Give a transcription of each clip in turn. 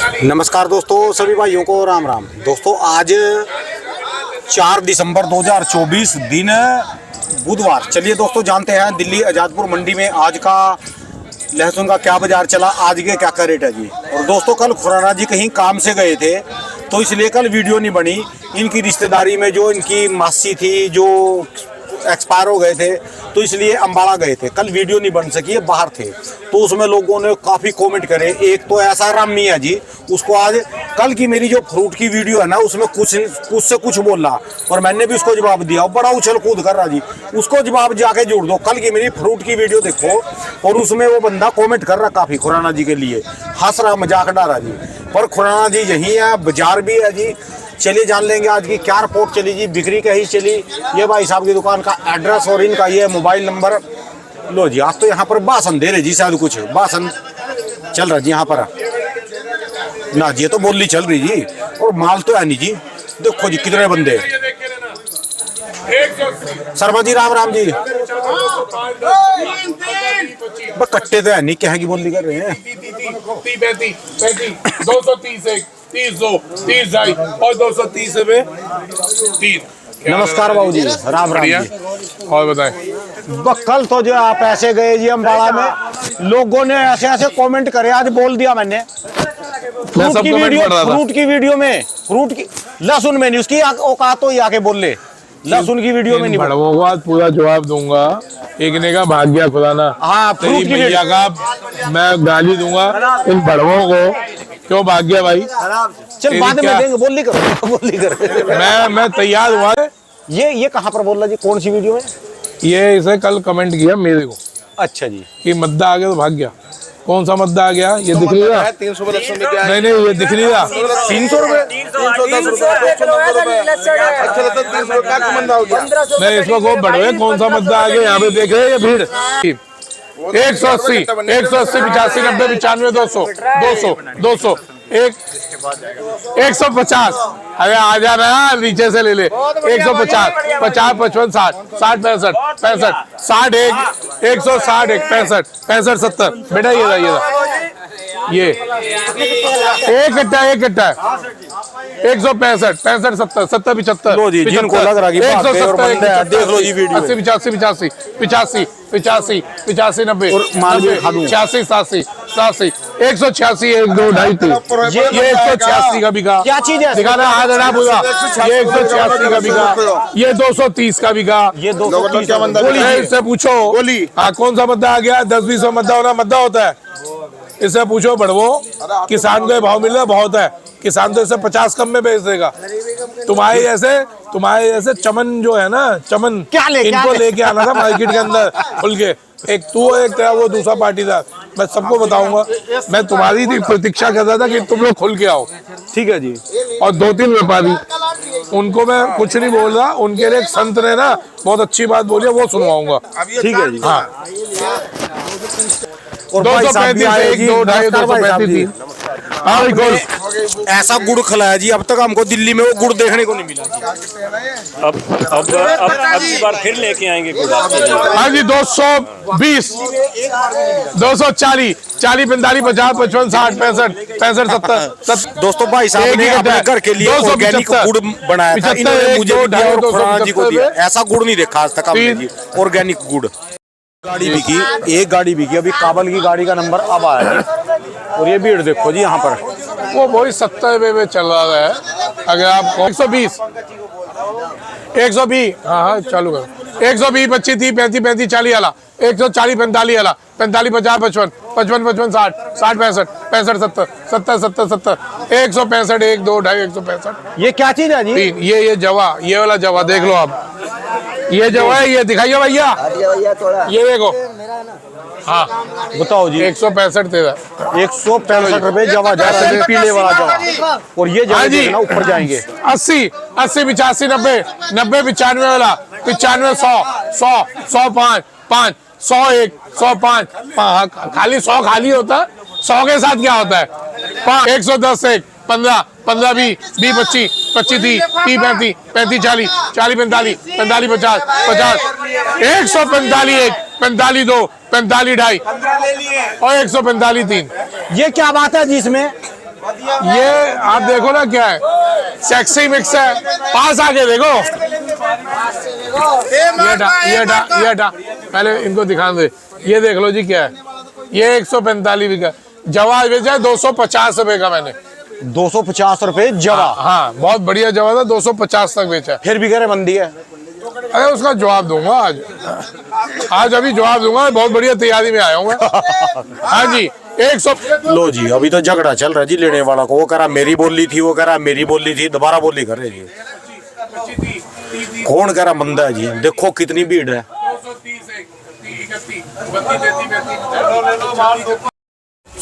नमस्कार दोस्तों, सभी भाइयों को राम राम। दोस्तों आज 4 दिसंबर 2024 दिन बुधवार। चलिए दोस्तों जानते हैं दिल्ली आज़ादपुर मंडी में आज का लहसुन का क्या बाजार चला, आज के क्या रेट है जी। और दोस्तों कल खुराना जी कहीं काम से गए थे तो इसलिए कल वीडियो नहीं बनी। इनकी रिश्तेदारी में जो इनकी मासी थी जो एक्सपायर हो गए थे तो इसलिए अम्बाड़ा गए थे, कल वीडियो नहीं बन सकी, है बाहर थे। तो उसमें लोगों ने काफ़ी कमेंट करे। एक तो ऐसा राम मियाँ जी, उसको आज कल की मेरी जो फ्रूट की वीडियो है ना उसमें कुछ से कुछ बोला और मैंने भी उसको जवाब दिया। बड़ा उछल कूद कर रहा जी, उसको जवाब जाके जोड़ दो। कल की मेरी फ्रूट की वीडियो देखो और उसमें वो बंदा कॉमेंट कर रहा काफ़ी खुराना जी के लिए, हंस रहा, मजाक डाला जी। पर खुराना जी यही है, बाजार भी है जी। चलिए जान लेंगे आज की क्या रिपोर्ट चली जी, बिक्री कहीं चली, ये भाई साहब की दुकान का एड्रेस और इनका ये मोबाइल नंबर। लो जी, आज तो यहाँ पर भाषण दे रहे जी, शायद कुछ भाषण चल रहा जी यहाँ पर ना जी। ये तो बोली चल रही जी और माल तो है नहीं जी। देखो जी कितने बंदे। शर्मा जी राम राम जी। कट्टे तो है नहीं, क्या की बोली कर रहे हैं। 230 30 230 और 230 में 3। नमस्कार बाबू जी, राम राम जी। और बताएं। कल तो जो आप ऐसे गए जी अम्बाड़ा में, लोगों ने ऐसे ऐसे कमेंट करे, आज बोल दिया मैंने। फ्रूट की वीडियो में, फ्रूट की लहसुन में नहीं, उसकी औकात तो ही आके बोल ले। लहसुन की वीडियो में नहीं, भड़वों को आज पूरा जवाब दूंगा। एक ने कहा भाग गया खुदाना, हाँ फ्रूट की वीडियो का मैं गाली दूंगा इन भड़वों को, क्यों भाग गया भाई। चल बाद में देंगे, बोली कर। मैं तैयार हुआ। ये कहाँ पर बोल रहा जी, कौन सी वीडियो में? ये इसे कल कमेंट किया मेरे को। अच्छा जी, कि मद्दा आ गया तो भाग गया। कौन सा मद्दा आ गया ये दिख नहीं रहा? 300 में क्या? नहीं ये दिख नहीं रहा। 300 रुपए, 310 रुपए का मद्दा हो गया। नहीं इसको को बढ़वे, कौन सा मद्दा आ गया यहाँ पे देख रहे हैं ये भीड़। 180 180 85 90 95 200 200 200 150। अरे आ जाना, नीचे से ले ले। 150 50 55 60 60 65 65 60 160 65 65 70। बेटा ये एक कट्टा 165 65 70 70 75 जिनको लग रहा कि 170 देख लो जी वीडियो 80 85 85 85 85 90 86 87 87 186 1 2 2.5 ये 186 का बिका। क्या चीज है? दिखाना हाथ हटा पूरा। ये 186 का बिका, ये 230 का बिका, ये 230 का बंदा। इससे पूछो हाँ कौन सा मद्दा आ गया। 10-20 मद्दा होना मद्दा होता है। इससे पूछो बढ़वो, किसान को भाव मिल रहा बहुत है, किसान तो इसे 50 कम में बेच देगा। तुम्हारे जैसे चमन जो है ना, चमन इनको लेके आना था मार्केट के अंदर खुल के। एक तू एक तेरा वो दूसरा पार्टीदार, मैं सबको बताऊंगा। मैं तुम्हारी प्रतीक्षा कर रहा था कि तुम लोग खुल के आओ, ठीक है जी। और 2-3 व्यापारी, उनको मैं कुछ नहीं बोल रहा, उनके लिए एक संत ने ना बहुत अच्छी बात बोली है, वो सुनवाऊंगा। ठीक है जी। हाँ 235 1 2 2.5 235। हाँ ऐसा गुड़ खिलाया जी, अब तक हमको दिल्ली में वो गुड़ देखने को नहीं मिला जी। अब की बार फिर लेके आएंगे गुड़। हाँ जी 220 240 40 45 50 55 60 65 70। दोस्तों भाई साहब ने अपने घर के लिए ऑर्गेनिक गुड़ बनाया था, इन्होंने मुझे दिया और खुराना जी को दिया। ऐसा गुड़ नहीं देखा आज तक हमने जी, ऑर्गेनिक गुड़। गाड़ी बिकी, एक गाड़ी बिकी अभी, काबल की गाड़ी का नंबर अब आया जी। और ये भीड़ देखो जी यहाँ पर, वो वही 70 रुपए में चल रहा है। अगर आप 120 हाँ चालू करो। 120 25 30 35 35 40 वाला, 140 45 वाला, 45 50 55 55 55 60 60 65 65 70 70 70 70 165 1 2 2.5 165। ये क्या चीज है जी? ये जवा, ये वाला जवा देख लो आप। ये जवा है, ये दिखाइए भैया, ये देखो। हाँ बताओ जी। 165 तेरा 165 रुपए जवा जा रहा है, पीले वाला जवा। और ये जवा जी ऊपर जाएंगे 80 80 85 90 90 95 वाला, 95 100 100 105 5 101 105 खाली 100 खाली होता है। 100 के साथ क्या होता है? 110 1 15 15 20 20 25 25 30 30 35 35 40 40 45 45 50 50 145 1 45 2 45 2.5 और 145 3। ये क्या बात है जिसमें ये आप देखो ना क्या है, सेक्सी मिक्स है। पास आके देखो, ये हटा, पहले इनको दिखा दे। ये देख लो जी क्या है, ये 145 का जवा बेचा है, 250 रुपए का मैंने। 250 रुपए जवा। हाँ बहुत बढ़िया जवा था, 250 तक बेचा है। फिर भी कह रहे मंदी है। अरे उसका जवाब दूंगा आज अभी जवाब दूंगा, बहुत बढ़िया तैयारी में आया हूँ मैं। हाँ जी 100। लो जी, अभी तो झगड़ा चल रहा है जी लेने वाला को। वो कह रहा मेरी बोली थी, वो कह रहा मेरी बोली थी, दोबारा बोली कर रहे जी। कौन कह रहा मंदा है जी? देखो कितनी भीड़ है।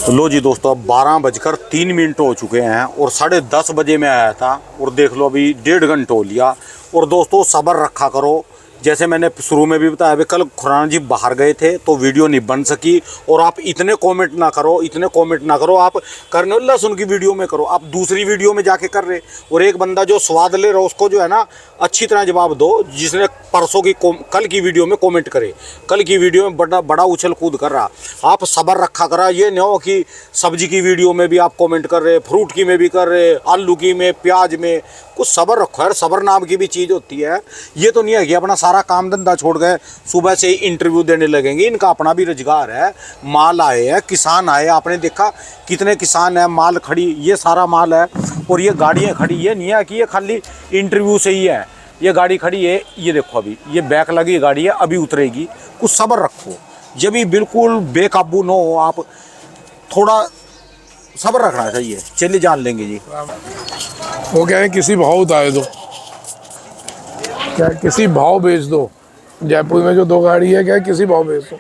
लो जी दोस्तों, अब 12:03 हो चुके हैं और 10:30 बजे मैं आया था और देख लो अभी 1.5 घंटा हो लिया। और दोस्तों सब्र रखा करो, जैसे मैंने शुरू में भी बताया, कल खुराना जी बाहर गए थे तो वीडियो नहीं बन सकी। और आप इतने कमेंट ना करो, आप करने लहसुन की वीडियो में करो, आप दूसरी वीडियो में जाके कर रहे। और एक बंदा जो स्वाद ले रहा उसको जो है ना अच्छी तरह जवाब दो, जिसने परसों की कल की वीडियो में कमेंट करे, कल की वीडियो में बड़ा उछल कूद कर रहा। आप सब्र रखा करा, ये नहीं हो कि सब्जी की वीडियो में भी आप कमेंट कर रहे, फ्रूट की में भी कर रहे, आलू की में, प्याज में। कुछ सब्र रखो यार, सब्र नाम की भी चीज़ होती है। ये तो नहीं है कि अपना सारा काम धंधा छोड़ गए सुबह से ही इंटरव्यू देने लगेंगे। इनका अपना भी रोजगार है, माल आए हैं, किसान आए, आपने देखा कितने किसान हैं, माल खड़ी, ये सारा माल है और ये गाड़ियाँ खड़ी। ये नहीं है कि ये खाली इंटरव्यू से ही है, ये गाड़ी खड़ी है, ये देखो अभी ये बैक लगी गाड़ी है, अभी उतरेगी। कुछ सब्र रखो, जब भी बिल्कुल बेकाबू न हो आप, थोड़ा सब्र रखना चाहिए। चलिए जान लेंगे जी। वो कह रहे किसी भाव उतारे दो, क्या किसी भाव बेच दो। जयपुर में जो 2 गाड़ी है, क्या किसी भाव बेच दो।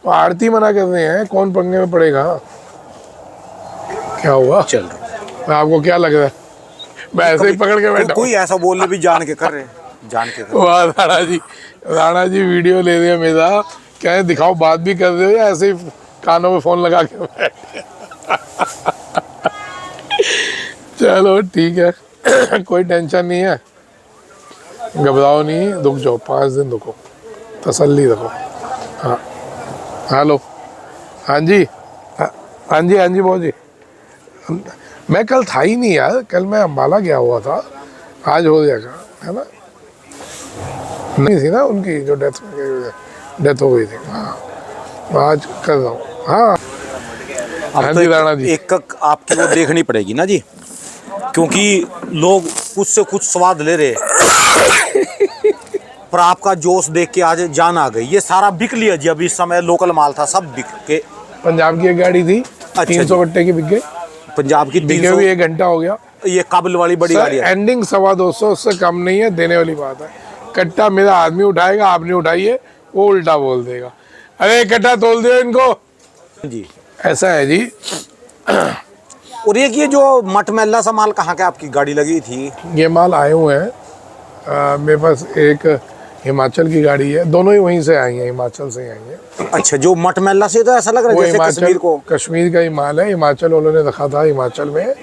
तो आरती मना कर रहे हैं, कौन पंगे में पड़ेगा? क्या हुआ? चल आपको क्या लग रहा है? मैं ऐसे ही पकड़ के बैठा। कोई ऐसा बोलने भी जान के कर रहे, जान के कर। वाह राणा जी वीडियो ले रहे हैं मेरा, क्या है दिखाओ, बात भी कर रहे हो या ऐसे ही कानों में फोन लगा के बैठे? चलो ठीक है, कोई टेंशन नहीं है, घबराओ नहीं, रुक जाओ 5 दिन रुको, तसल्ली रखो। हाँ हेलो, हाँ जी बहुत जी। मैं कल था ही नहीं यार, कल मैं अम्बाला गया हुआ था, आज हो जाएगा है ना। नहीं थी ना उनकी जो डेथ हो गई थी। हाँ आज कर रहा हूँ। हाँ अब तो राणा जी एक आपकी वो देखनी पड़ेगी ना जी, क्योंकि लोग कुछ से कुछ स्वाद ले रहे पर आपका जोश देख के आज जान आ गई। ये सारा बिक लिया जी, अभी इस समय लोकल माल था सब बिक के। पंजाब की एक गाड़ी थी, 300 कट्टे की बिक गई। पंजाब की 300 भी 1 घंटा हो गया। ये काबिल वाली बड़ी गाड़ी है। एंडिंग 250 उससे कम नहीं है, देने वाली बात है। कट्टा मेरा आदमी उठाएगा, आप नहीं उठाइए, वो उल्टा बोल देगा, अरे कट्टा तोल दो इनको जी। ऐसा है जी। और ये जो मटमैला सा माल कहाँ के आपकी गाड़ी लगी थी? ये माल आए हुए हैं, मेरे पास एक हिमाचल की गाड़ी है, दोनों ही वहीं से आई हैं, हिमाचल से आई हैं। अच्छा, जो मटमैला से तो ऐसा लग रहा है जैसे कश्मीर को, कश्मीर का ही माल है। हिमाचल वालों ने रखा था हिमाचल में,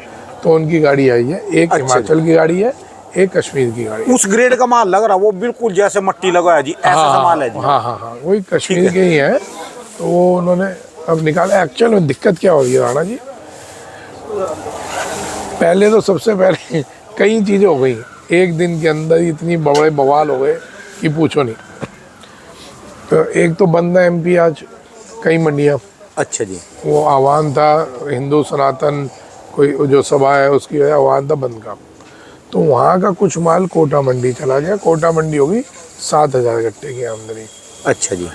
तो उनकी गाड़ी आई है। एक अच्छा, हिमाचल की गाड़ी है, एक कश्मीर की गाड़ी। उस ग्रेड का माल लग रहा है, वो बिल्कुल जैसे मट्टी लगा है जी, ऐसा सा माल है जी। हाँ वही कश्मीर के ही है। तो वो उन्होंने अब निकाला। एक्चुअल में दिक्कत क्या हो रही है राणा जी, पहले तो सबसे पहले कई चीज़ें हो गई, एक दिन के अंदर इतनी बड़े बवाल हो गए कि पूछो नहीं। तो एक तो बंद है MP आज कई मंडियाँ। अच्छा जी। वो आह्वान था हिंदू सनातन कोई जो सभा है उसकी वजह आह्वान था बंद का, तो वहाँ का कुछ माल कोटा मंडी चला गया। कोटा मंडी होगी 7,000 कट्टे की आमदनी। अच्छा जी।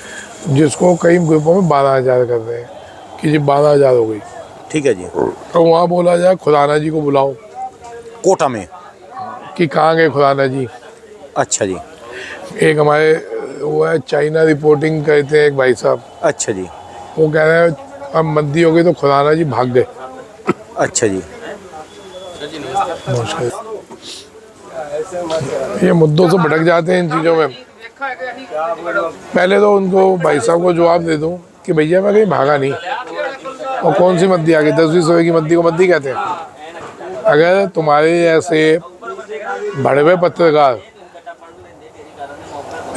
जिसको कई ग्रुपों में 12,000 कर रहे हैं कि जी 12,000 हो गई। ठीक है जी। तो वहाँ बोला जाए खुराना जी को बुलाओ कोटा में, कि कहाँ गए खुराना जी। अच्छा जी। एक हमारे वो है चाइना रिपोर्टिंग कहते हैं एक भाई साहब। अच्छा जी। वो कह रहे हैं अब मंदी हो गई तो खुराना जी भाग गए। अच्छा जी। ये मुद्दों से भटक जाते हैं इन चीज़ों में। पहले तो उनको भाई साहब को जवाब दे दूं कि भैया मैं कहीं भागा नहीं, और कौन सी मद्दी आ गई, 10-20 रुपए की मद्दी को मद्दी कहते हैं। अगर तुम्हारे ऐसे बड़े हुए पत्रकार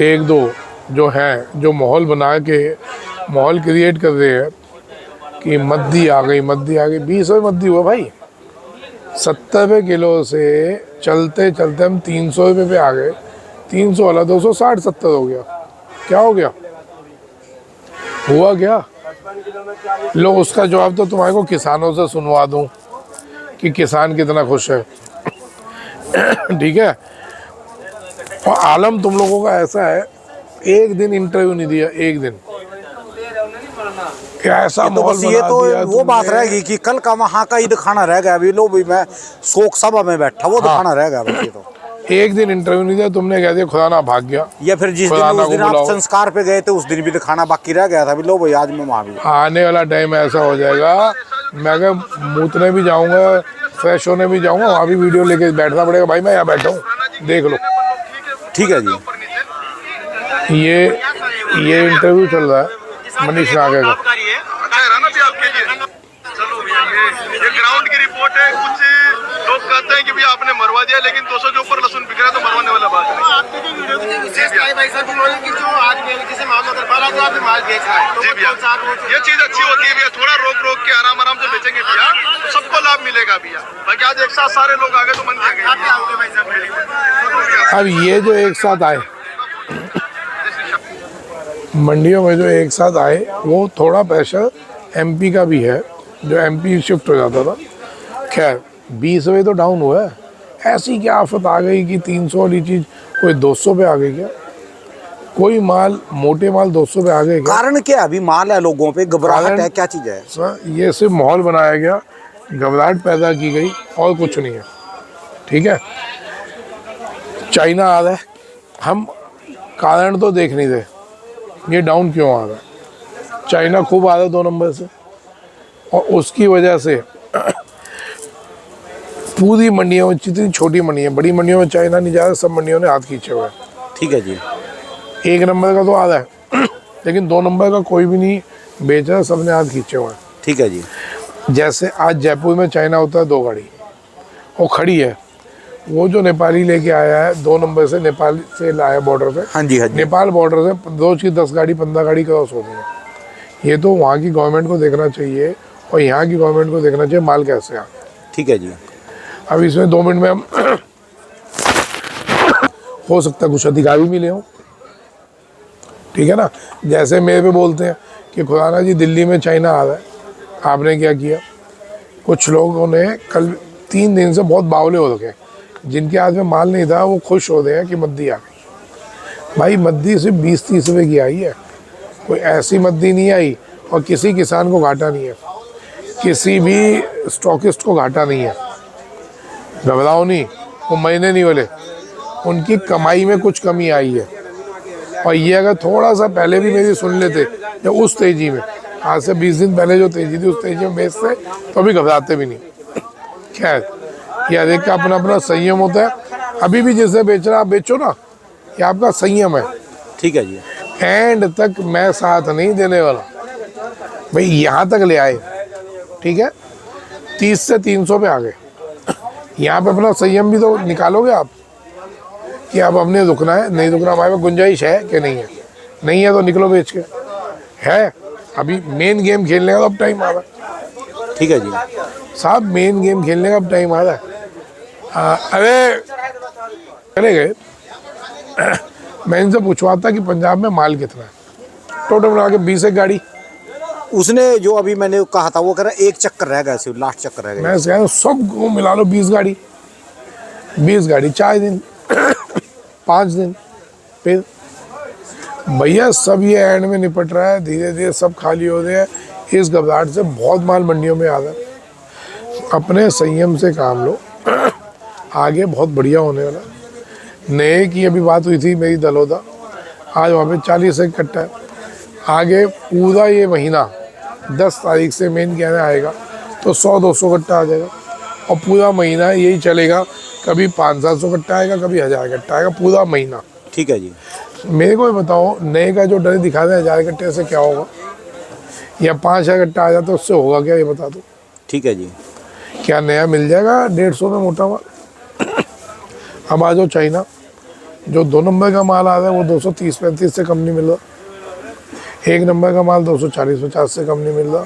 1-2 जो हैं, जो माहौल बना के माहौल क्रिएट कर रहे हैं कि मद्दी आ गई, मद्दी आ गई। 20 रुपये मद्दी हुआ भाई। 70 रुपये किलो से चलते चलते हम 300 रुपये पे आ गए। 300 वाला 260 70 हो गया। क्या हो गया? हुआ क्या? लो, उसका जवाब तो तुम्हारे को किसानों से सुनवा दूं कि किसान कितना खुश है। ठीक है। और आलम तुम लोगों का ऐसा है, एक दिन इंटरव्यू नहीं दिया, एक दिन। कैसा तो माहौल बस ये बना तो दिया वो बात तुमने। रहेगी कि कल का वहाँ का ईद खाना रह गया। अभी लो भाई, मैं शोक सभा में बैठा, वो तो हाँ। खाना रह गया बस। ये तो एक दिन इंटरव्यू नहीं दिया तुमने, कह दिया खुदा ना भाग गया। या फिर जिस दिन खुदा उस दिन को आप बुलाओ। संस्कार पे गए थे उस दिन भी तो खाना बाकी रह गया था। अभी लो भाई, आज मैं वहाँ भी आने वाला टाइम ऐसा हो जाएगा, मैं क्या मूतने भी जाऊंगा, फ्रेश होने भी जाऊंगा, वहाँ भी वीडियो लेके बैठना पड़ेगा। भाई मैं यहाँ बैठा हूँ, देख लो। ठीक है जी। ये इंटरव्यू चल रहा है मनीष नागे का। ये ग्राउंड की रिपोर्ट है। कुछ लोग कहते हैं कि भैया आपने मरवा दिया, लेकिन 200 के ऊपर लहसुन बिक रहा है, तो मरवाने वाला बात नहीं। आपकी जो वीडियो की विशेष भाई साहब उन्होंने कि जो आज जैसे मामला कर पा रहा जो आपने माल बेचा है, जी भैया, ये चीज अच्छी होती है भैया। थोड़ा रोक रोक के आराम आराम से बेचेंगे भैया, तो सबको लाभ मिलेगा भैया। बाकी आज एक साथ सारे लोग आ गए तो मन क्या आप क्या होंगे भाई साहब? अब ये जो एक साथ आए मंडियों में, जो एक साथ आए, वो थोड़ा प्रेशर एमपी का भी है, जो एमपी शिफ्ट हो जाता था। खैर 20 रुपये तो डाउन हुआ है। ऐसी क्या आफत आ गई कि 300 वाली चीज़ कोई 200 पे आ गई क्या? कोई माल, मोटे माल 200 पे आ गए क्या? कारण क्या है? अभी माल है, लोगों पे घबराहट कारण- है, क्या चीज है? सर, ये सिर्फ माहौल बनाया गया, घबराहट पैदा की गई, और कुछ नहीं है। ठीक है। चाइना आ रहा है, हम कारण तो देख नहीं दे, ये डाउन क्यों आ रहा है। चाइना खूब आ रहा है 2 नंबर से, और उसकी वजह से पूरी मंडियों में, जितनी छोटी मंडियाँ, बड़ी मंडियों में चाइना नहीं जा रहा, सब मंडियों ने हाथ खींचे हुए हैं। ठीक है जी। 1 नंबर का तो आ रहा है लेकिन 2 नंबर का कोई भी नहीं बेच रहा, सबने हाथ खींचे हुए हैं। ठीक है जी। जैसे आज जयपुर में चाइना होता है 2 गाड़ी, वो खड़ी है। वो जो नेपाली लेके आया है 2 नंबर से, नेपाल से लाया बॉर्डर पे। हाँ जी, हाँ जी। नेपाल बॉर्डर से रोज की 10 गाड़ी 15 गाड़ी क्रॉस होती है। ये तो वहाँ की गवर्नमेंट को देखना चाहिए, और यहाँ की गवर्नमेंट को देखना चाहिए माल कैसे आ। ठीक है जी। अब इसमें 2 मिनट में हम हो सकता है कुछ अधिकारी मिले हों। ठीक है ना। जैसे मेरे पे बोलते हैं कि खुराना जी दिल्ली में चाइना आ रहा है, आपने क्या किया? कुछ लोगों ने कल 3 दिन से बहुत बावले हो रखे, जिनके हाथ में माल नहीं था, वो खुश हो रहे हैं कि मद्दी आ गई। भाई मद्दी सिर्फ 20-30 रुपये की आई है, कोई ऐसी मद्दी नहीं आई, और किसी किसान को घाटा नहीं है, किसी भी स्टॉकिस्ट को घाटा नहीं है। घबराओ नहीं, वो महीने नहीं बोले, उनकी कमाई में कुछ कमी आई है। और ये अगर थोड़ा सा पहले भी मेरी सुन लेते, या उस तेजी में, आज से 20 दिन पहले जो तेजी थी उस तेजी में बेचते, तो अभी घबराते भी नहीं। खैर, यह देख का अपना अपना संयम होता है। अभी भी जिसे बेच रहा आप बेचो ना, ये आपका संयम है। ठीक है जी। एंड तक मैं साथ नहीं देने वाला भाई, यहाँ तक ले आए। ठीक है। 30 से 300 पे आ गए। यहाँ पे अपना संयम भी तो निकालोगे आप, कि अब हमने रुकना है, नहीं रुकना, हमारे पास गुंजाइश है कि नहीं है। नहीं है तो निकलो बेच के। है अभी मेन गेम खेलने का अब टाइम आ रहा है। ठीक है जी। साहब मेन गेम खेलने का अब टाइम आ रहा है। अरे चले गए मैं इनसे पूछवाता कि पंजाब में माल कितना है, टोटल मिला के 20 एक गाड़ी। उसने जो अभी मैंने कहा था वो कह रहा 1 चक्कर रह गया, सिर्फ लास्ट चक्कर रह गया। मैं कह रहा हूँ सबको मिला लो 20 गाड़ी, 20 गाड़ी 4 दिन 5 दिन, फिर भैया सब ये एंड में निपट रहा है, धीरे धीरे सब खाली हो रहे हैं। इस घबराहट से बहुत माल मंडियों में आ रहा है। अपने संयम से काम लो, आगे बहुत बढ़िया होने वाला। नए की अभी बात हुई थी मेरी दलोदा, आज वहाँ पे 40 एक कट्टा है। आगे पूरा ये महीना 10 तारीख से मेन कहने आएगा तो 100-200 कट्टा आ जाएगा, और पूरा महीना यही चलेगा। कभी 500-700 कट्टा आएगा, कभी 1000 कट्टा आएगा, पूरा महीना। ठीक है जी। मेरे को बताओ, नए का जो डर दिखा रहे हैं 1000 कट्टे से क्या होगा, या 5000 कट्टा आ जाता तो उससे होगा क्या, ये बता दो। ठीक है जी। क्या नया मिल जाएगा 150 में मोटा माल? अब आ जाओ चाइना, जो 2 नंबर का माल आ रहा है वो 230-35 से कम नहीं मिल रहा। 1 नंबर का माल 240-50 से कम नहीं मिल रहा।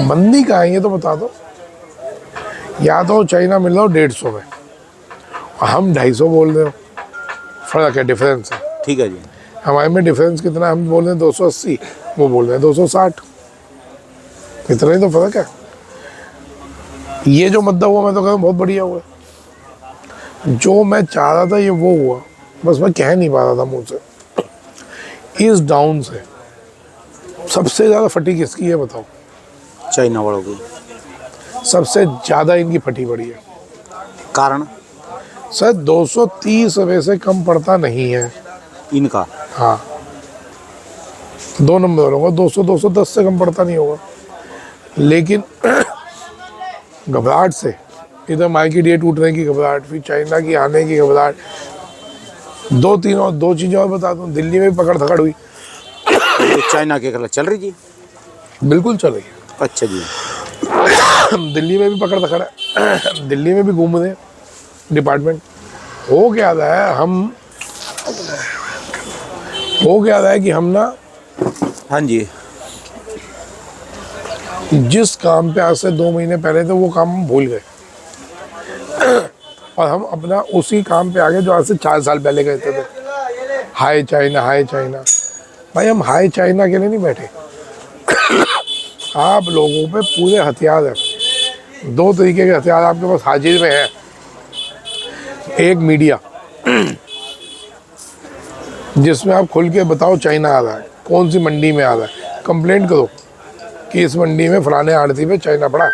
मंदी कहाँ है ये तो बता दो। या तो चाइना मिल रहा हो 150 में, और हम 250 बोल रहे हो, फर्क है, डिफरेंस है। ठीक है जी। हमारे में डिफरेंस कितना है, हम बोल रहे हैं 280, वो बोल रहे हैं 260, इतना ही तो फर्क है। ये जो मुद्दा हुआ मैं तो कहूँ बहुत बढ़िया हुआ, जो मैं चाह रहा था ये वो हुआ, बस मैं कह नहीं पा रहा था मुँह से। इस डाउन से सबसे ज़्यादा फटी किसकी है बताओ? चाइना वालों की। सबसे ज़्यादा इनकी फटी पड़ी है। कारण? सर 230 रुपये से कम पड़ता नहीं है इनका। हाँ, 2 नंबर होगा, 200-210 से कम पड़ता नहीं होगा। लेकिन घबराहट से इधर मार्केट डे टूटने की घबराहट, फिर चाइना की आने की घबराहट, 2 चीज़ें और बता दूँ। दिल्ली में भी पकड़ धकड़ हुई, ये चाइना के गलत चल रही जी? बिल्कुल चल रही है। अच्छा जी। दिल्ली में भी पकड़ धकड़ है, दिल्ली में भी घूम रहे हैं डिपार्टमेंट। हो क्या रहा है कि हम ना, हाँ जी। जिस काम पे आज से 2 महीने पहले थे वो काम हम भूल गए, और हम अपना उसी काम पे आ गए जो आज से 4 साल पहले कहते थे, हाय चाइना हाय चाइना। भाई हम हाय चाइना के लिए नहीं बैठे। आप लोगों पे पूरे हथियार हैं, 2 तरीके के हथियार आपके पास हाजिर में हैं। एक मीडिया, जिसमें आप खुल के बताओ चाइना आ रहा है, कौन सी मंडी में आ रहा है, कंप्लेंट करो कि इस मंडी में फलाने आड़ती पे चाइना पड़ा।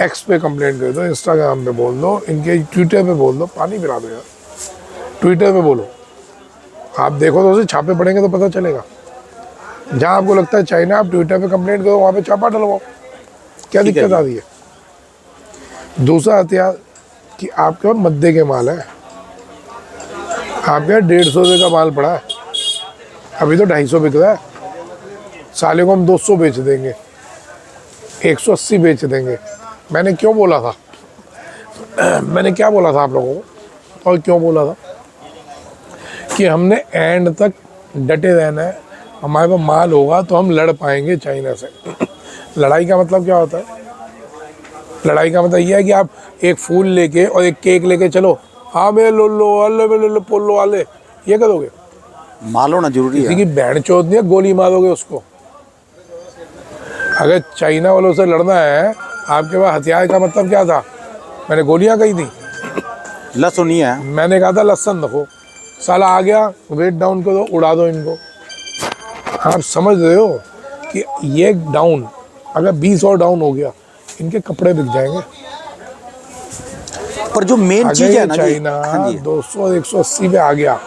एक्स पे कंप्लेंट कर दो, इंस्टाग्राम पे बोल दो, इनके ट्विटर पे बोल दो, पानी पिला दो यार। ट्विटर पे बोलो, आप देखो तो उसे छापे पड़ेंगे तो पता चलेगा। जहाँ आपको लगता है चाइना, आप ट्विटर पे कंप्लेंट करो, वहाँ पे छापा डलवाओ, क्या दिक्कत आ रही है। दूसरा हथियार कि आपके पास मद्दे के माल है, आपके यहाँ 150 रुपये का माल पड़ा है, अभी तो 250 बिक रहा है, साले को हम 200 बेच देंगे, 180 बेच देंगे। मैंने क्यों बोला था, मैंने क्या बोला था आप लोगों को, और क्यों बोला था कि हमने एंड तक डटे रहना है। हमारे पास माल होगा तो हम लड़ पाएंगे चाइना से। लड़ाई का मतलब क्या होता है? लड़ाई का मतलब यह है कि आप एक फूल लेके और एक केक लेके चलो, हाँ मैं लो लो अल्ले में लो पोलो वाले, ये करोगे? माल होना जरूरी है। किसी की बैंड चोद नहीं है, गोली मारोगे उसको। अगर चाइना वालों से लड़ना है, आपके पास हथियार का मतलब क्या था? मैंने गोलियां कही थी, लहसुन नहीं है, मैंने कहा था लहसन रखो। साला आ गया, वेट डाउन करो, उड़ा दो इनको। आप समझ रहे हो कि ये डाउन अगर 20 और डाउन हो गया, इनके कपड़े बिक जाएंगे। पर जो मेन चीज है ना जी, चाइना हाँ जी, 200 और 180 पे आ गया,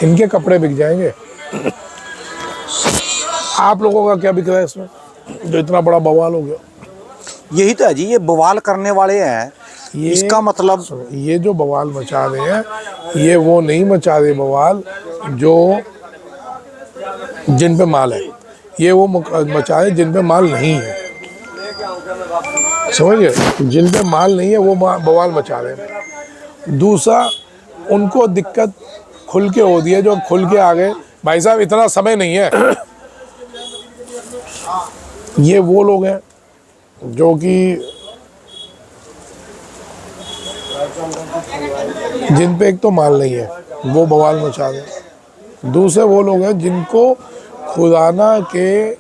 इनके कपड़े बिक जाएंगे। आप लोगों का क्या बिक रहा है इसमें, जो इतना बड़ा बवाल हो गया? यही तो है जी, ये बवाल करने वाले हैं। ये इसका मतलब ये जो बवाल मचा रहे हैं, ये वो नहीं मचा रहे बवाल जो जिन पे माल है, ये वो मचा रहे जिन पे माल नहीं है। समझिए, जिन पे माल नहीं है वो बवाल मचा रहे हैं। दूसरा, उनको दिक्कत खुल के हो रही है, जो खुल के आ गए। भाई साहब इतना समय नहीं है। ये वो लोग हैं जो कि जिन पे एक तो माल नहीं है, वो बवाल मचा रहे। दूसरे वो लोग हैं जिनको खुदाना के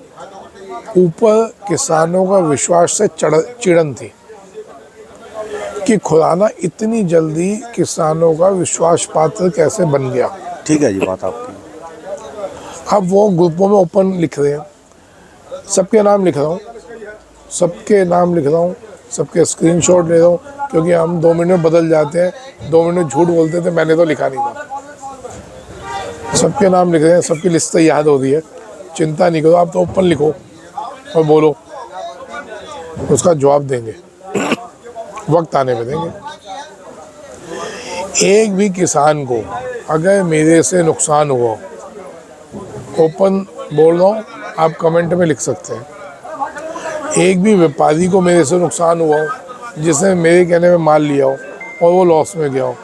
ऊपर किसानों का विश्वास से चिड़न थी कि खुदाना इतनी जल्दी किसानों का विश्वास पात्र कैसे बन गया। ठीक है जी बात आपकी। अब वो ग्रुपों में ओपन लिख रहे हैं, सबके नाम लिख रहा हूँ, सबके नाम लिख रहा हूँ, सबके स्क्रीनशॉट ले रहा हूँ, क्योंकि हम 2 मिनट में बदल जाते हैं। 2 मिनट झूठ बोलते थे, मैंने तो लिखा नहीं था। सबके नाम लिख रहे हैं, सबकी लिस्ट याद हो रही है। चिंता नहीं करो, आप तो ओपन लिखो और बोलो, उसका जवाब देंगे, वक्त आने पे देंगे। एक भी किसान को अगर मेरे से नुकसान हुआ, ओपन बोल रहा हूँ, आप कमेंट में लिख सकते हैं। एक भी व्यापारी को मेरे से नुकसान हुआ हो, जिसने मेरे कहने में माल लिया हो और वो लॉस में गया हो,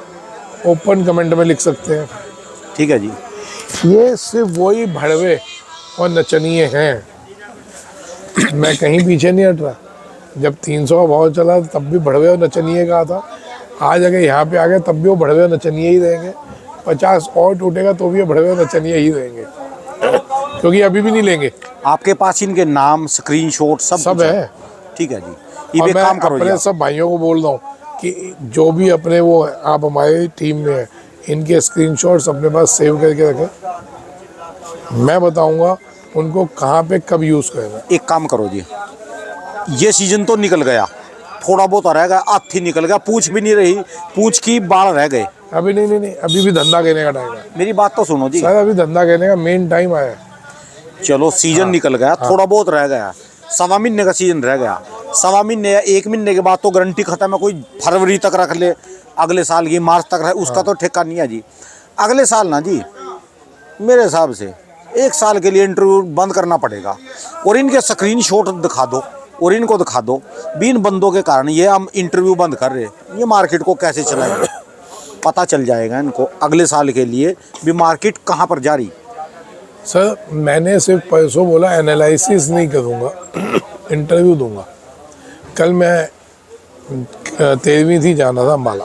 ओपन कमेंट में लिख सकते हैं। ठीक है जी। ये सिर्फ वही भड़वे और नचनिए हैं। मैं कहीं पीछे नहीं हट रहा। जब 300 का भाव चला तब भी बढ़वे और नचनिए का था। आज अगर यहाँ पे आ गए तब भी वो बढ़वे और नचनिए ही रहेंगे। 50 और टूटेगा तो भी वो बढ़वे और नचनिए ही रहेंगे, क्योंकि अभी भी नहीं लेंगे। आपके पास इनके नाम, स्क्रीनशॉट सब सब कुछ है। ठीक है जी। ये और भी मैं काम करो जी अपने आप। सब भाइयों को बोल रहा हूँ कि जो भी अपने वो आप हमारी टीम में है, इनके स्क्रीनशॉट्स अपने पास सेव करके रखें। मैं बताऊंगा उनको कहाँ पे कब यूज़ करेगा। एक काम करो जी, ये सीजन तो निकल गया, थोड़ा बहुत रह गया, हाथी निकल गया, पूछ भी नहीं रही, पूछ की बाल रह गए। अभी नहीं, अभी भी धंधा कहने का टाइम है मेरी बात तो सुनो जी। सर, अभी धंधा कहने का मेन टाइम आया है। चलो सीजन निकल गया, थोड़ा बहुत रह गया, 1.25 महीने का सीजन रह गया। 1.25 महीने या 1 महीने के बाद तो गारंटी खत्म है। कोई फरवरी तक रख ले, अगले साल की मार्च तक रहे, उसका तो ठेका नहीं है जी। अगले साल ना जी, मेरे हिसाब से 1 साल के लिए इंटरव्यू बंद करना पड़ेगा। और इनके स्क्रीनशॉट दिखा दो और इनको दिखा दो भी इन बंदों के कारण ये हम इंटरव्यू बंद कर रहे हैं। ये मार्केट को कैसे चलाएंगे, पता चल जाएगा इनको अगले साल के लिए भी मार्केट कहाँ पर जा रही। सर मैंने सिर्फ पैसों बोला, एनालिसिस नहीं करूँगा, इंटरव्यू दूंगा। कल मैं 13वीं थी, जाना था अम्बाला।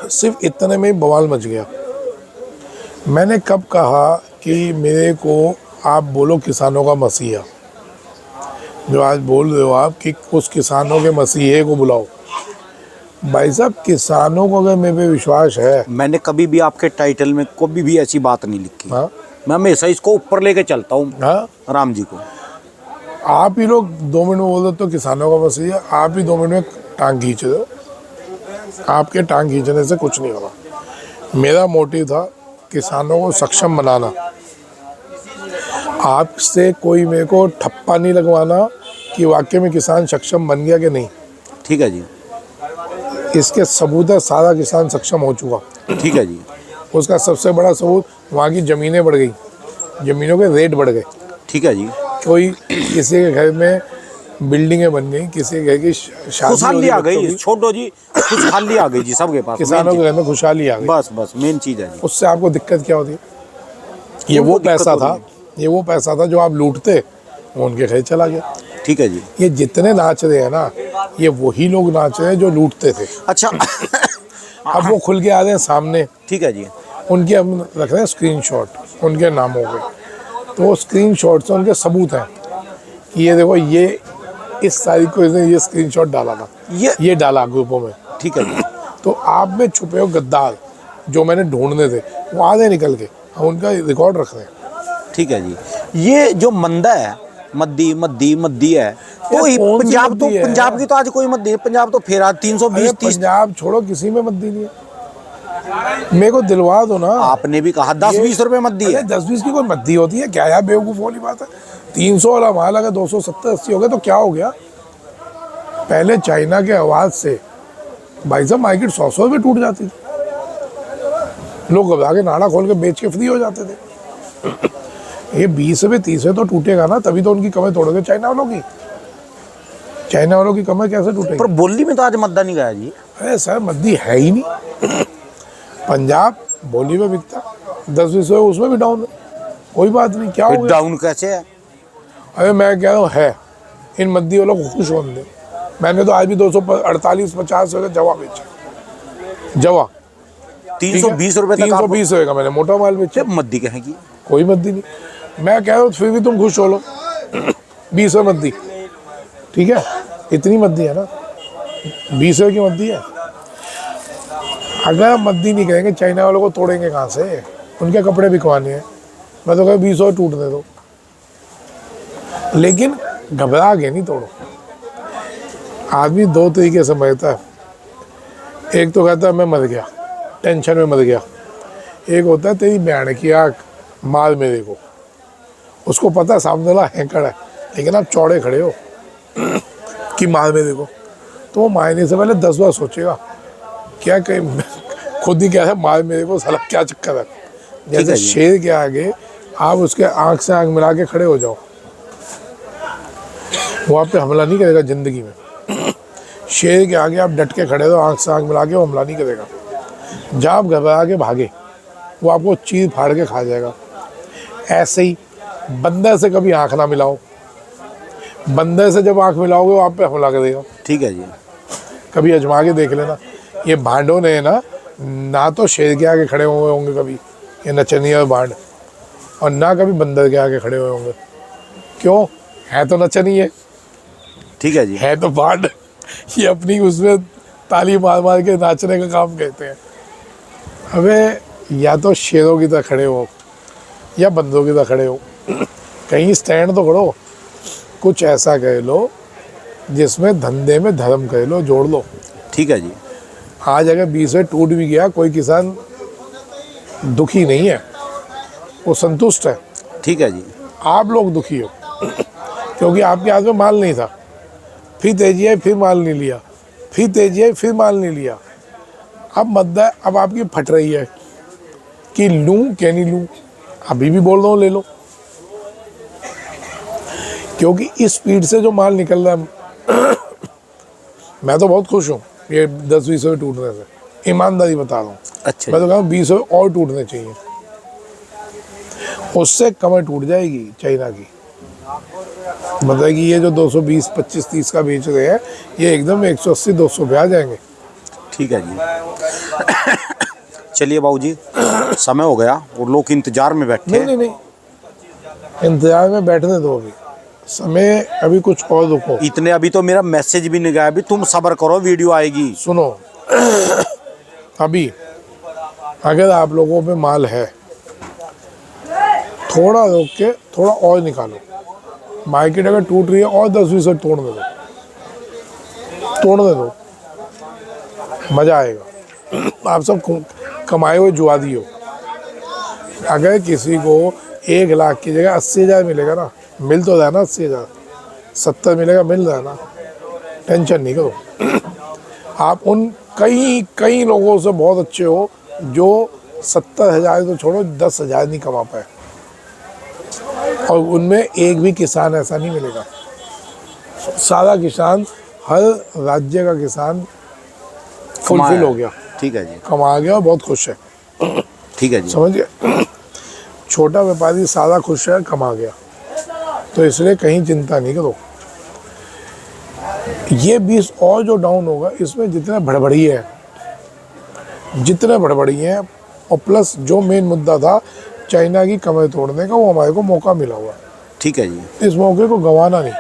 सिर्फ इतने में ही बवाल मच गया। मैंने कब कहा कि मेरे को आप बोलो किसानों का मसीहा, जो आज बोल रहे हो आप कि उस किसानों के मसीहे को बुलाओ। भाई साहब, किसानों को अगर मेरे पे विश्वास है, मैंने कभी भी आपके टाइटल में कभी भी ऐसी बात नहीं लिखी। हाँ मैं हमेशा इसको ऊपर लेके चलता हूँ, हाँ, राम जी को। आप ही लोग 2 मिनट में बोल दो तो किसानों का मसीहा, आप ही 2 मिनट में टांग खींच दो। आपके टांग खींचने से कुछ नहीं होगा। मेरा मोटिव था किसानों को सक्षम बनाना। आपसे कोई मेरे को ठप्पा नहीं लगवाना कि वाकई में किसान सक्षम बन गया कि नहीं। ठीक है जी, इसके सबूत है, सारा किसान सक्षम हो चुका। ठीक है जी। उसका सबसे बड़ा सबूत, वहाँ की ज़मीनें बढ़ गई, ज़मीनों के रेट बढ़ गए। ठीक है जी। कोई किसी के घर में बिल्डिंगें बन गई, किसी के घर की शादी हो खुशहाली गई आ बच्चों गई, की। छोड़ो जी, खुशहाली आ गई जी सबके पास। किसानों के घर में खुशहाली आ गई। बस बस मेन चीज़ है जी। उससे आपको दिक्कत क्या होती है? ये उनको वो दिक्कत पैसा होती था, ये वो पैसा था जो आप लूटते, वो उनके घर चला गया। ठीक है जी। ये जितने नाच रहे हैं ना, ये वही लोग नाच रहे हैं जो लूटते थे। अच्छा अब वो खुल के आ रहे हैं सामने। ठीक है जी। उनके हम रख रहे हैं स्क्रीनशॉट उनके नामों के, तो वो स्क्रीनशॉट से उनके सबूत हैं कि ये देखो, ये इस तारीख को इसने ये स्क्रीनशॉट डाला था, ये डाला ग्रुपों में। ठीक है जी। तो आप में छुपे हो गद्दार जो मैंने ढूंढने थे, वो आ गए निकल के, हम उनका रिकॉर्ड रख रहे हैं। ठीक है जी। ये जो मंदा है, मद्दी है, तो ये कौन सी पंजाब तो मद्दी है? पंजाब की तो आज कोई मद्दी है। पंजाब तो फिर आज 320 30। पंजाब छोड़ो, किसी में मद्दी नहीं है। मेरे को दिलवा दो ना। आपने भी कहा 10-20 रुपए मद्दी है। 10-20 की कोई मद्दी होती है क्या यार? बेवकूफ़ वाली बात है। 300 वाला माल अगर 270-80 हो गया तो क्या हो गया? पहले चाइना के आवाज़ से भाई साहब मार्केट 100 रुपये टूट जाती थी। लोग घबरा के नाड़ा खोल के बेच के फ्री हो जाते थे। ये 20 रुपये 30 रुपये तो टूटेगा ना, तभी तो उनकी कमर तोड़ोगे चाइना वालों की। चाइना वालों की कमर कैसे टूटेगी? पर बोली में तो आज मद्दा नहीं गया जी। अरे सर, मद्दी है ही नहीं। पंजाब बोली में बिकता 10-20 रुपये, उसमें भी डाउन है। कोई बात नहीं, क्या हो गया? डाउन कैसे है? अरे मैं कह रहा हूँ है, इन मद्दी वालों को खुश होने दे। मैंने तो आज भी 248-50 रुपये का जवा बेचा। जवा 320 रुपए तक 320 रुपये का मैंने मोटा माल बेचा। मद्दी कहेगी। कोई मद्दी नहीं। मैं कह रहा हूँ फिर भी तुम खुश हो लो। 20 रुपये मद्दी, ठीक है, इतनी मद्दी है ना, 20 रुपये की मद्दी है। अगर मद्दी नहीं कहेंगे, चाइना वालों को तोड़ेंगे कहाँ से? उनके कपड़े बिकवाने हैं। मैं तो कह 20 रुपये टूटने दो, लेकिन घबरा के नहीं तोड़ो। आदमी 2 तरीके से मरता है। एक तो कहता है मैं मर गया, टेंशन में मर गया। एक होता है तेरी बयान की आँख, मार मेरे को। उसको पता है सामने वाला हैंकड़ है, लेकिन आप चौड़े खड़े हो कि मार मेरे को, तो वो मारने से पहले 10 बार सोचेगा। क्या कहीं खुद ही क्या है, मार मेरे को, साला क्या चक्कर है। जैसे शेर के आगे आप उसके आँख से आँख मिला के खड़े हो जाओ, वो आप पे हमला नहीं करेगा ज़िंदगी में। शेर के आगे आप डट के खड़े हो, आँख से आँख मिला के, वो हमला नहीं करेगा। जब आप घबरा के भागे, वो आपको चीर फाड़ के खा जाएगा। ऐसे ही बंदर से कभी आंख ना मिलाओ। बंदर से जब आंख मिलाओगे वो आप पे हमला करेगा। ठीक है जी। कभी आजमा के देख लेना। ये भांडों ने ना तो शेर के आगे खड़े हुए होंगे कभी, ये नचनिया और भांड, और ना कभी बंदर के आगे खड़े हुए होंगे। क्यों? है तो नचनिए, ठीक है जी। है तो भांड। ये अपनी उसमें ताली मार मार के नाचने का काम कहते हैं। हमें या तो शेरों की तरह खड़े हो या बंदरों की तरह खड़े हो, कहीं स्टैंड तो करो। कुछ ऐसा कह लो जिसमें धंधे में धर्म कह लो, जोड़ लो। ठीक है जी। आज अगर बीच में टूट भी गया, कोई किसान दुखी नहीं है, वो संतुष्ट है। ठीक है जी। आप लोग दुखी हो क्योंकि आपके हाथ में माल नहीं था, फिर तेजी आई फिर माल नहीं लिया, फिर तेजी आई फिर माल नहीं लिया। अब मद्दा अब आपकी फट रही है कि लूं क्या नहीं लूं। अभी भी बोल रहा हूँ ले लो, क्योंकि इस स्पीड से जो माल निकल रहा है मैं तो बहुत खुश हूँ ये 10-20 रुपये टूटने से, ईमानदारी बता रहा हूँ। अच्छा मैं तो कहूँ 20 रुपये और टूटने चाहिए, उससे कमर टूट जाएगी चाइना की। मतलब कि ये जो 220, 25, 30 का बेच रहे हैं, ये एकदम 180, 200 पे आ जाएंगे। ठीक है जी। चलिए बाबूजी, समय हो गया और लोग इंतजार में बैठे हैं। नहीं, इंतजार में बैठने दो। अभी समय, अभी कुछ और रुको। इतने अभी तो मेरा मैसेज भी नहीं गया, अभी तुम सब्र करो, वीडियो आएगी। सुनो, अभी अगर आप लोगों पे माल है, थोड़ा रोक के थोड़ा और निकालो। मार्केट अगर टूट रही है और 10-20 तोड़ने दो, मजा आएगा। आप सब कमाए हुए जुआदी हो। अगर किसी को 1 लाख की जगह 80,000 मिलेगा ना, मिल तो रहा है ना, 80,000, 70 मिलेगा, मिल रहा है ना, टेंशन नहीं करो। आप उन कई लोगों से बहुत अच्छे हो जो 70,000 तो छोड़ो, 10,000 नहीं कमा पाए, और उनमें एक भी किसान ऐसा नहीं मिलेगा। सारा किसान, हर राज्य का किसान फुलफिल हो गया। ठीक है जी। कमा गया और बहुत खुश है। ठीक है जी। समझ गए? छोटा व्यापारी सारा खुश है, कमा गया, तो इसलिए कहीं चिंता नहीं करो। ये 20 और जो डाउन होगा, इसमें जितने भड़बड़ी हैं और प्लस जो मेन मुद्दा था चाइना की कमर तोड़ने का, वो हमारे को मौका मिला हुआ। ठीक है जी। इस मौके को गंवाना नहीं,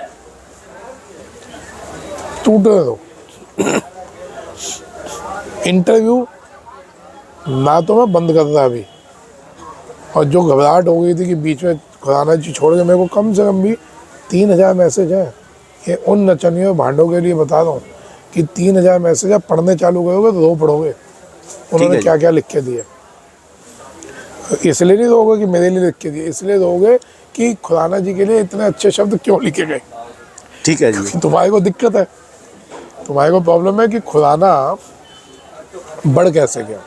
टूटने दो। इंटरव्यू ना तो मैं बंद कर रहा अभी, और जो घबराहट हो गई थी कि बीच में खुराना जी छोड़ के, मेरे को कम से कम भी 3,000 मैसेज है। ये उन नचनियों भांडों के लिए बता रहा हूँ कि 3,000 मैसेज आप पढ़ने चालू करोगे तो रो पढ़ोगे उन्होंने क्या क्या लिख के दिए। इसलिए नहीं दोगे कि मेरे लिए लिख के दिए, इसलिए दोगे कि खुराना जी के लिए इतने अच्छे शब्द क्यों लिखे गए। ठीक है जी। तुम्हारे को दिक्कत है, तुम्हारे को प्रॉब्लम है कि खुराना बढ़ कैसे गया।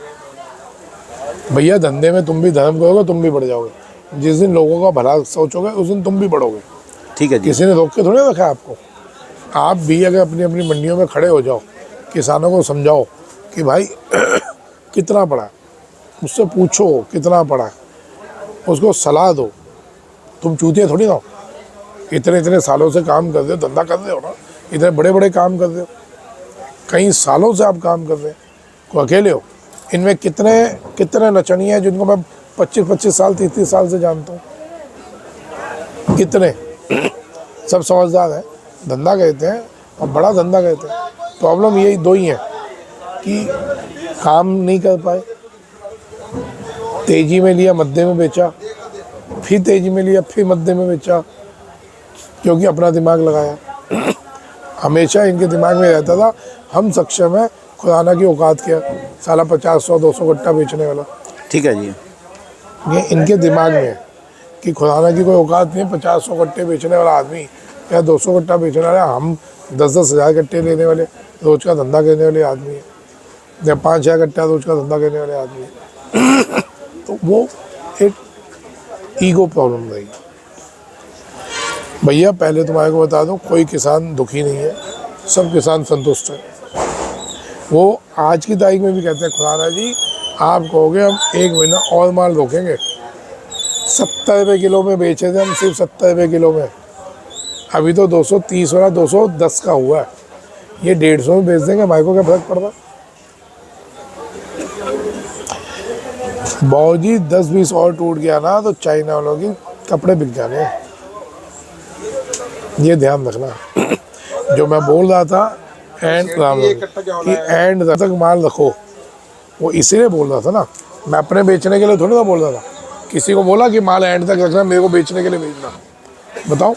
भैया धंधे में तुम भी धर्म करोगे, तुम भी बढ़ जाओगे। जिस दिन लोगों का भला सोचोगे उस दिन तुम भी बढ़ोगे। ठीक है जी। किसी ने रोक के थोड़ी रखा है आपको। आप भी अगर अपनी अपनी मंडियों में खड़े हो जाओ, किसानों को समझाओ कि भाई कितना पड़ा है, उससे पूछो कितना पड़ा है, उसको सलाह दो। तुम चूतिया थोड़ी ना हो, इतने सालों से काम कर रहे हो, धंधा कर रहे हो ना, इतने बड़े बड़े काम कर रहे हो, कई सालों से आप काम कर रहे हैं, को अकेले हो। इनमें कितने नचनिए हैं जिनको मैं 25-25 साल 30 साल से जानता हूँ। कितने सब समझदार हैं, धंधा कहते हैं और बड़ा धंधा कहते हैं। प्रॉब्लम यही 2 ही है कि काम नहीं कर पाए, तेजी में लिया मध्य में बेचा, फिर तेजी में लिया फिर मध्य में बेचा, क्योंकि अपना दिमाग लगाया। हमेशा इनके दिमाग में रहता था हम सक्षम है, खुराना की औकात क्या, साला 50-100-200 गट्टा बेचने वाला। ठीक है जी। ये इनके दिमाग में है कि खुराना की कोई औकात नहीं है, 50-100 गट्टे बेचने वाला आदमी या 200 गट्टा बेचने वाला, हम 10-10 हज़ार गट्टे लेने वाले रोज का धंधा करने वाले आदमी है, या 5-6 गट्टा रोज का धंधा करने वाले आदमी है। तो वो एक ईगो प्रॉब्लम रही। भैया पहले तुम्हारे को बता दूं, कोई किसान दुखी नहीं है, सब किसान संतुष्ट है। वो आज की तारीख में भी कहते हैं खुराना जी आप कहोगे हम 1 महीना और माल रोकेंगे, 70 रुपये किलो में बेचे थे हम, सिर्फ 70 रुपये किलो में। अभी तो 230 वाला 210 का हुआ है, ये 150 में बेच देंगे, भाई को क्या फर्क पड़ता। बाबूजी 10-20 और टूट गया ना तो चाइना वालों की कपड़े बिक जाने, ये ध्यान रखना। जो मैं बोल रहा था एंड कि एंड तक माल रखो, वो इसीलिए बोल रहा था ना, मैं अपने बेचने के लिए थोड़ी ना बोल रहा था। किसी को बोला कि माल एंड तक रखना, मेरे को बेचने के लिए बेचना, बताओ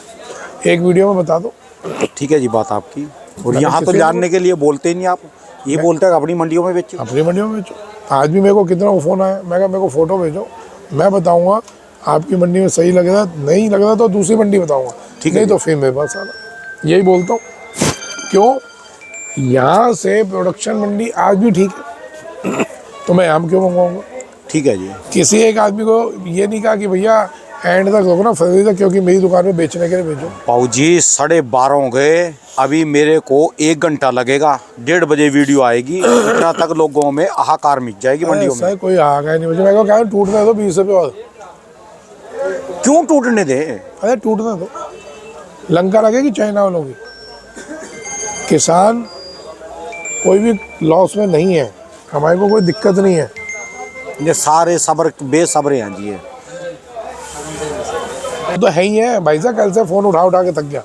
एक वीडियो में बता दो। ठीक है जी बात आपकी। और यहाँ तो जानने के लिए बोलते ही नहीं आप, ये बोलते हैं अपनी मंडियों में बेचो, अपनी मंडियों में बेचो। आज भी मेरे को कितना फ़ोन आया, मैं कहा मेरे को फ़ोटो भेजो, मैं बताऊंगा आपकी मंडी में सही लग रहा है, नहीं लग रहा तो दूसरी मंडी बताऊंगा, ठीक है नहीं तो फिर मेरे पास आना, यही बोलता हूँ। क्यों, यहाँ से प्रोडक्शन मंडी आज भी ठीक है, तो मैं आम क्यों मंगवाऊँगा। ठीक है जी। किसी एक आदमी को ये नहीं कहा कि भैया एंड तक रखो ना, फरवरी तक, क्योंकि मेरी दुकान में बेचने के लिए भेजो। पाऊजी 12:30 हो गए, अभी मेरे को 1 घंटा लगेगा, 1:30 बजे वीडियो आएगी, इतना तक लोगों में हाहाकार मच जाएगी मंडियों में। कोई हाहाकार नहीं, मुझे मैं क्या टूटने दो 20 रुपये और। क्यों टूटने दे, अरे टूटने दो, लंका लगेगी चाइना वालों की। किसान कोई भी लॉस में नहीं है, हमारे को कोई दिक्कत नहीं है। ये सारे सब्र बेसब्रे हैं जी, ये तो है ही है भाई साहब। कल से फ़ोन उठा के थक गया,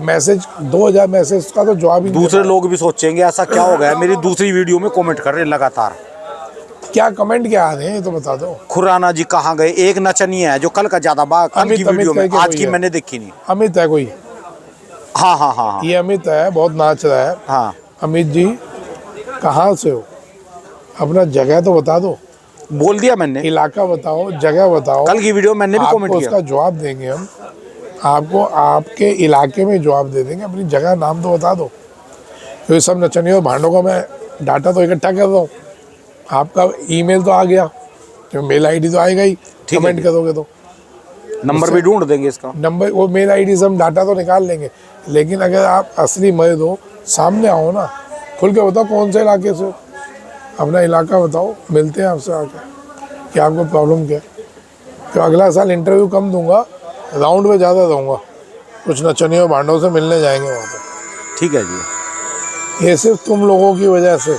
मैसेज 2000 मैसेज का तो जवाब ही नहीं दूसरे देता। लोग भी सोचेंगे ऐसा क्या हो गया, मेरी दूसरी वीडियो में कमेंट कर रहे हैं लगातार। क्या कमेंट क्या आ रहे हैं ये तो बता दो। खुराना जी कहाँ गए, एक नचनिया है जो कल का ज्यादा कल की अमित वीडियो में, करके आज कोई की है। मैंने देखी नहीं। अमित है कोई, हाँ हाँ हाँ हाँ ये अमित है, बहुत नाच रहा है। हाँ। अमित जी कहाँ से हो, अपना जगह तो बता दो, बोल दिया मैंने, इलाका बताओ, जगह बताओ। कल की वीडियो में मैंने भी कमेंट आपको किया। उसका जवाब देंगे हम, आपको आपके इलाके में जवाब दे देंगे, अपनी जगह नाम तो बता दो। तो ये सब नचनियों और भांडों का मैं डाटा तो इकट्ठा कर रहा हूँ, आपका ईमेल तो आ गया, तो मेल आईडी तो आएगा ही, है कमेंट जी। करोगे तो नंबर भी ढूंढ देंगे इसका। नंबर, वो मेल आईडी से हम डाटा तो निकाल लेंगे। लेकिन अगर आप असली मर्द हो, सामने आओ ना, खुल के बताओ कौन से इलाके से हो, अपना इलाका बताओ, मिलते हैं आपसे आके कि आपको प्रॉब्लम क्या है। तो अगला साल इंटरव्यू कम दूंगा, राउंड में ज़्यादा दूंगा, कुछ नचनियों भांडों से मिलने जाएंगे वहाँ पर। ठीक है जी। ये सिर्फ तुम लोगों की वजह से,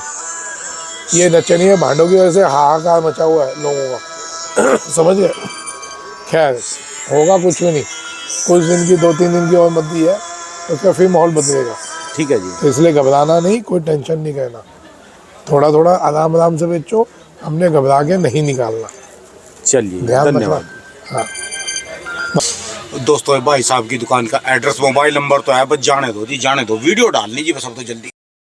ये नचनिए भांडों की वजह से हाहाकार मचा हुआ है लोगों का। समझ गए। खैर होगा कुछ भी नहीं, कुछ दिन की 2-3 दिन की और मद्दी है, उसका फिर माहौल बदलेगा। ठीक है जी। तो इसलिए घबराना नहीं, कोई टेंशन नहीं करना, थोड़ा थोड़ा आराम आराम से बेचो, हमने घबरा के नहीं निकालना। चलिए ध्यान धन्यवाद। रखना। हाँ, दोस्तों भाई साहब की दुकान का एड्रेस मोबाइल नंबर तो है, बस जाने दो जी, जाने दो, वीडियो डालनी जी बस अब तो जल्दी।